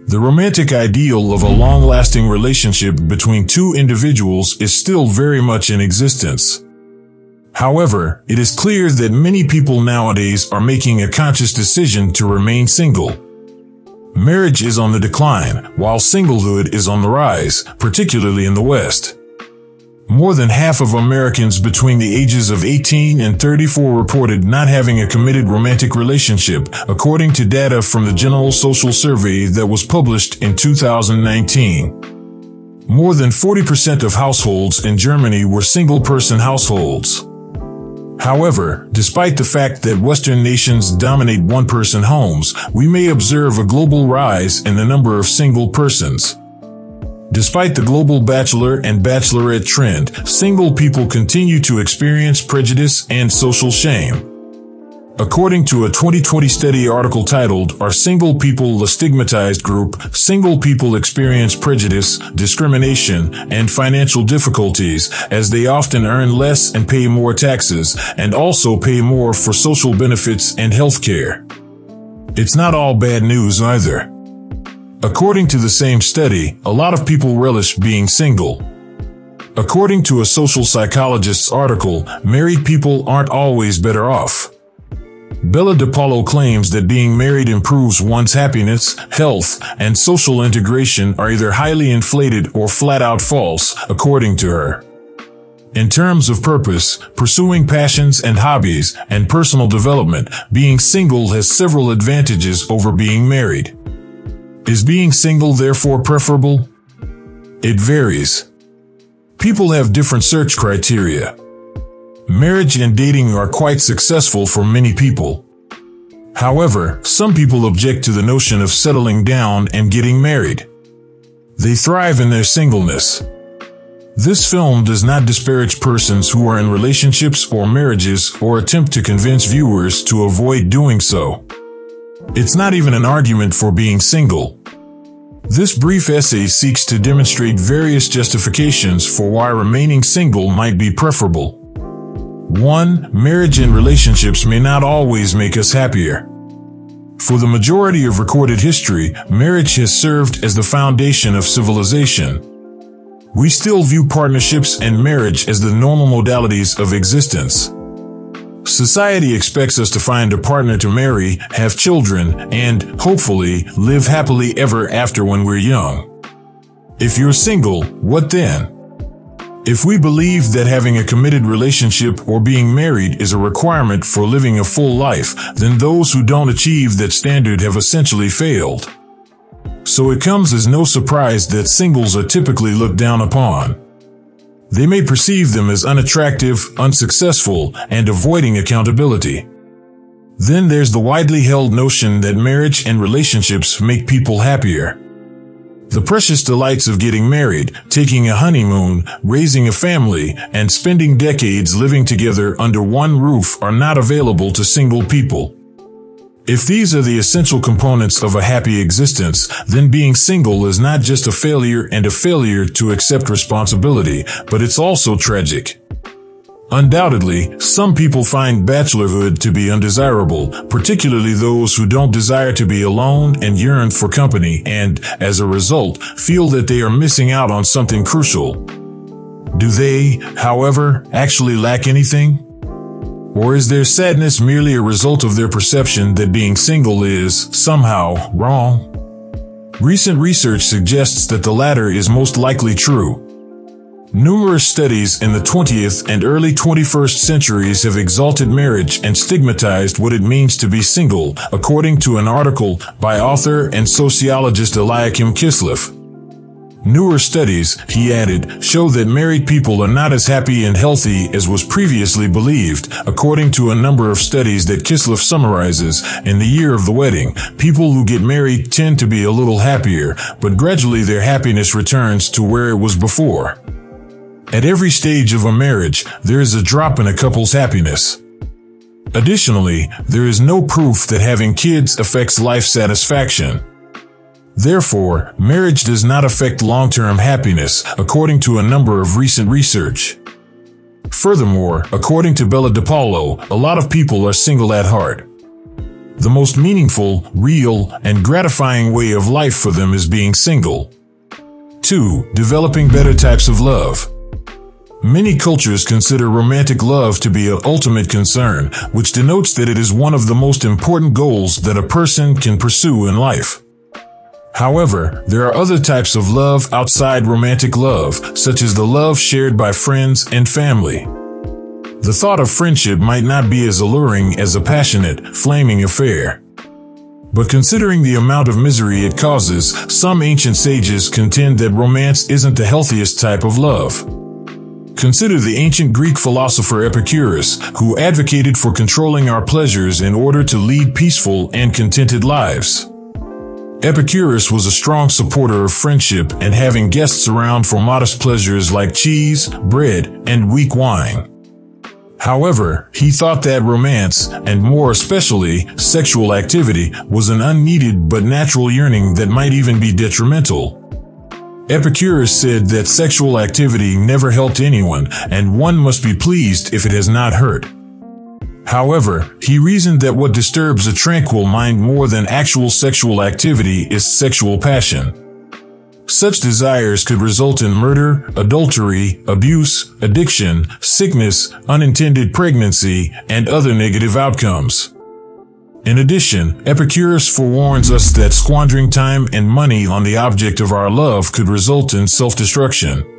The romantic ideal of a long-lasting relationship between two individuals is still very much in existence. However, it is clear that many people nowadays are making a conscious decision to remain single. Marriage is on the decline, while singlehood is on the rise, particularly in the West. More than half of Americans between the ages of 18 and 34 reported not having a committed romantic relationship, according to data from the General Social Survey that was published in 2019. More than 40% of households in Germany were single-person households. However, despite the fact that Western nations dominate one-person homes, we may observe a global rise in the number of single persons. Despite the global bachelor and bachelorette trend, single people continue to experience prejudice and social shame. According to a 2020 study article titled, "Are Single People a Stigmatized Group?" Single people experience prejudice, discrimination, and financial difficulties, as they often earn less and pay more taxes, and also pay more for social benefits and health care. It's not all bad news either. According to the same study, a lot of people relish being single. According to a social psychologist's article, married people aren't always better off. Bella DePaulo claims that being married improves one's happiness, health, and social integration are either highly inflated or flat-out false, according to her. In terms of purpose, pursuing passions and hobbies, and personal development, being single has several advantages over being married. Is being single therefore preferable? It varies. People have different search criteria. Marriage and dating are quite successful for many people. However, some people object to the notion of settling down and getting married. They thrive in their singleness. This film does not disparage persons who are in relationships or marriages or attempt to convince viewers to avoid doing so. It's not even an argument for being single. This brief essay seeks to demonstrate various justifications for why remaining single might be preferable. 1. Marriage and relationships may not always make us happier. For the majority of recorded history, marriage has served as the foundation of civilization. We still view partnerships and marriage as the normal modalities of existence. Society expects us to find a partner to marry, have children, and, hopefully, live happily ever after when we're young. If you're single, what then? If we believe that having a committed relationship or being married is a requirement for living a full life, then those who don't achieve that standard have essentially failed. So it comes as no surprise that singles are typically looked down upon. They may perceive them as unattractive, unsuccessful, and avoiding accountability. Then there's the widely held notion that marriage and relationships make people happier. The precious delights of getting married, taking a honeymoon, raising a family, and spending decades living together under one roof are not available to single people. If these are the essential components of a happy existence, then being single is not just a failure and a failure to accept responsibility, but it's also tragic. Undoubtedly, some people find bachelorhood to be undesirable, particularly those who don't desire to be alone and yearn for company and, as a result, feel that they are missing out on something crucial. Do they, however, actually lack anything? Or is their sadness merely a result of their perception that being single is, somehow, wrong? Recent research suggests that the latter is most likely true. Numerous studies in the 20th and early 21st centuries have exalted marriage and stigmatized what it means to be single, according to an article by author and sociologist Eliakim Kislev. Newer studies, he added, show that married people are not as happy and healthy as was previously believed. According to a number of studies that Kislev summarizes, in the year of the wedding, people who get married tend to be a little happier, but gradually their happiness returns to where it was before. At every stage of a marriage, there is a drop in a couple's happiness. Additionally, there is no proof that having kids affects life satisfaction. Therefore, marriage does not affect long-term happiness, according to a number of recent research. Furthermore, according to Bella DePaulo, a lot of people are single at heart. The most meaningful, real, and gratifying way of life for them is being single. 2. Developing better types of love. Many cultures consider romantic love to be an ultimate concern, which denotes that it is one of the most important goals that a person can pursue in life. However, there are other types of love outside romantic love, such as the love shared by friends and family. The thought of friendship might not be as alluring as a passionate, flaming affair. But considering the amount of misery it causes, some ancient sages contend that romance isn't the healthiest type of love. Consider the ancient Greek philosopher Epicurus, who advocated for controlling our pleasures in order to lead peaceful and contented lives. Epicurus was a strong supporter of friendship and having guests around for modest pleasures like cheese, bread, and weak wine. However, he thought that romance, and more especially sexual activity, was an unneeded but natural yearning that might even be detrimental. Epicurus said that sexual activity never helped anyone, and one must be pleased if it has not hurt. However, he reasoned that what disturbs a tranquil mind more than actual sexual activity is sexual passion. Such desires could result in murder, adultery, abuse, addiction, sickness, unintended pregnancy, and other negative outcomes. In addition, Epicurus forewarns us that squandering time and money on the object of our love could result in self-destruction.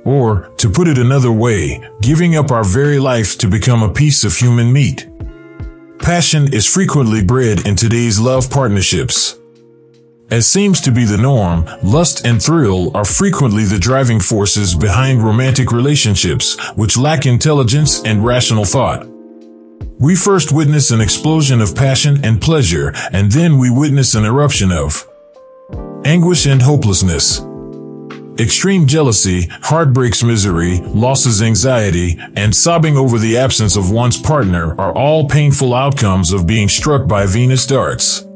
Or, to put it another way, giving up our very life to become a piece of human meat. Passion is frequently bred in today's love partnerships. As seems to be the norm, lust and thrill are frequently the driving forces behind romantic relationships, which lack intelligence and rational thought. We first witness an explosion of passion and pleasure, and then we witness an eruption of anguish and hopelessness. Extreme jealousy, heartbreaks, misery, losses, anxiety, and sobbing over the absence of one's partner are all painful outcomes of being struck by Venus darts.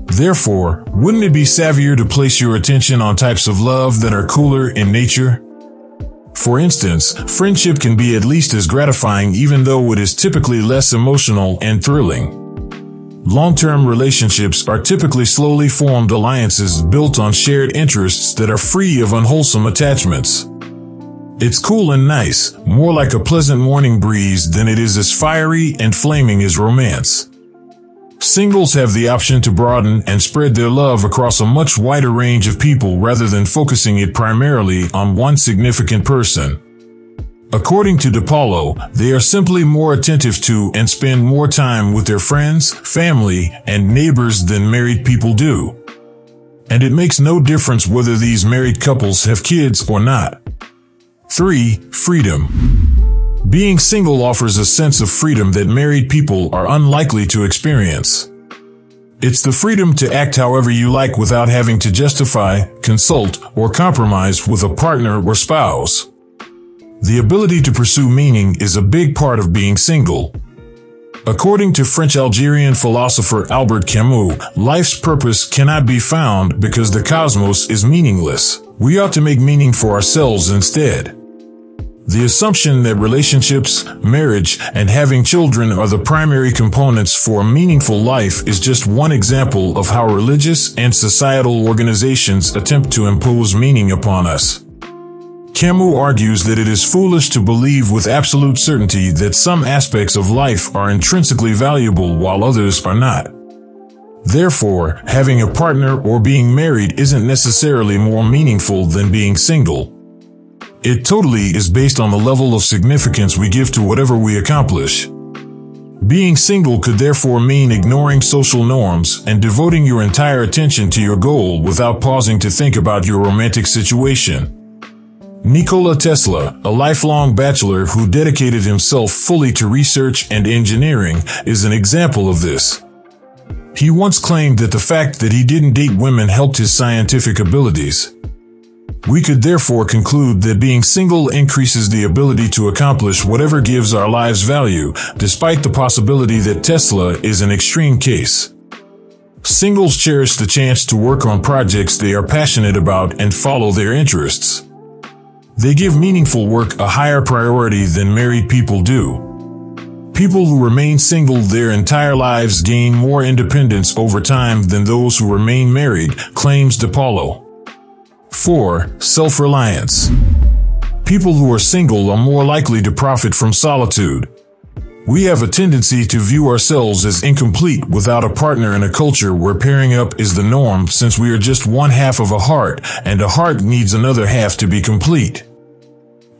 Therefore, wouldn't it be savvier to place your attention on types of love that are cooler in nature? For instance, friendship can be at least as gratifying even though it is typically less emotional and thrilling. Long-term relationships are typically slowly formed alliances built on shared interests that are free of unwholesome attachments. It's cool and nice, more like a pleasant morning breeze than it is as fiery and flaming as romance. Singles have the option to broaden and spread their love across a much wider range of people rather than focusing it primarily on one significant person. According to DePaulo, they are simply more attentive to and spend more time with their friends, family, and neighbors than married people do. And it makes no difference whether these married couples have kids or not. 3. Freedom. Being single offers a sense of freedom that married people are unlikely to experience. It's the freedom to act however you like without having to justify, consult, or compromise with a partner or spouse. The ability to pursue meaning is a big part of being single. According to French-Algerian philosopher Albert Camus, life's purpose cannot be found because the cosmos is meaningless. We ought to make meaning for ourselves instead. The assumption that relationships, marriage, and having children are the primary components for a meaningful life is just one example of how religious and societal organizations attempt to impose meaning upon us. Camus argues that it is foolish to believe with absolute certainty that some aspects of life are intrinsically valuable while others are not. Therefore, having a partner or being married isn't necessarily more meaningful than being single. It totally is based on the level of significance we give to whatever we accomplish. Being single could therefore mean ignoring social norms and devoting your entire attention to your goal without pausing to think about your romantic situation. Nikola Tesla, a lifelong bachelor who dedicated himself fully to research and engineering, is an example of this. He once claimed that the fact that he didn't date women helped his scientific abilities. We could therefore conclude that being single increases the ability to accomplish whatever gives our lives value, despite the possibility that Tesla is an extreme case. Singles cherish the chance to work on projects they are passionate about and follow their interests. They give meaningful work a higher priority than married people do. People who remain single their entire lives gain more independence over time than those who remain married, claims DePaulo. 4. Self-reliance. People who are single are more likely to profit from solitude. We have a tendency to view ourselves as incomplete without a partner in a culture where pairing up is the norm, since we are just one half of a heart, and a heart needs another half to be complete.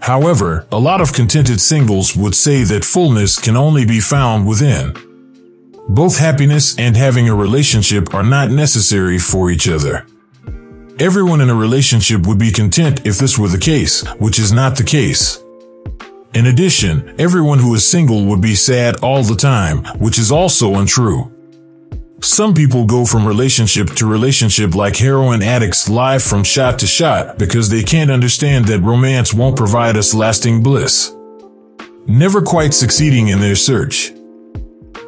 However, a lot of contented singles would say that fullness can only be found within. Both happiness and having a relationship are not necessary for each other. Everyone in a relationship would be content if this were the case, which is not the case. In addition, everyone who is single would be sad all the time, which is also untrue. Some people go from relationship to relationship like heroin addicts, live from shot to shot, because they can't understand that romance won't provide us lasting bliss, never quite succeeding in their search.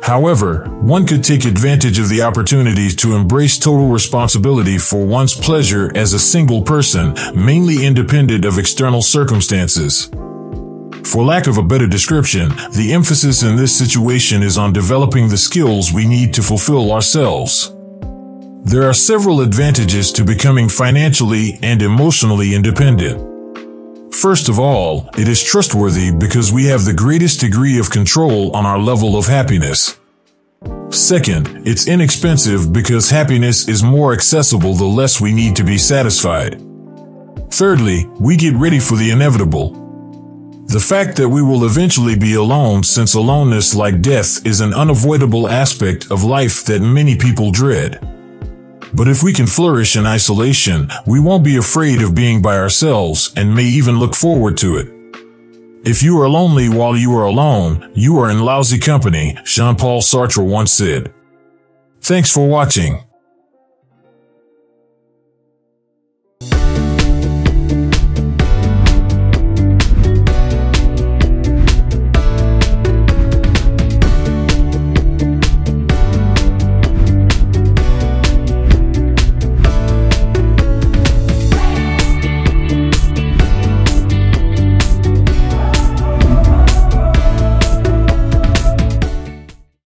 However, one could take advantage of the opportunity to embrace total responsibility for one's pleasure as a single person, mainly independent of external circumstances. For lack of a better description, the emphasis in this situation is on developing the skills we need to fulfill ourselves. There are several advantages to becoming financially and emotionally independent. First of all, it is trustworthy because we have the greatest degree of control on our level of happiness. Second, it's inexpensive because happiness is more accessible the less we need to be satisfied. Thirdly, we get ready for the inevitable. The fact that we will eventually be alone, since aloneness, like death, is an unavoidable aspect of life that many people dread. But if we can flourish in isolation, we won't be afraid of being by ourselves and may even look forward to it. If you are lonely while you are alone, you are in lousy company, Jean-Paul Sartre once said. Thanks for watching.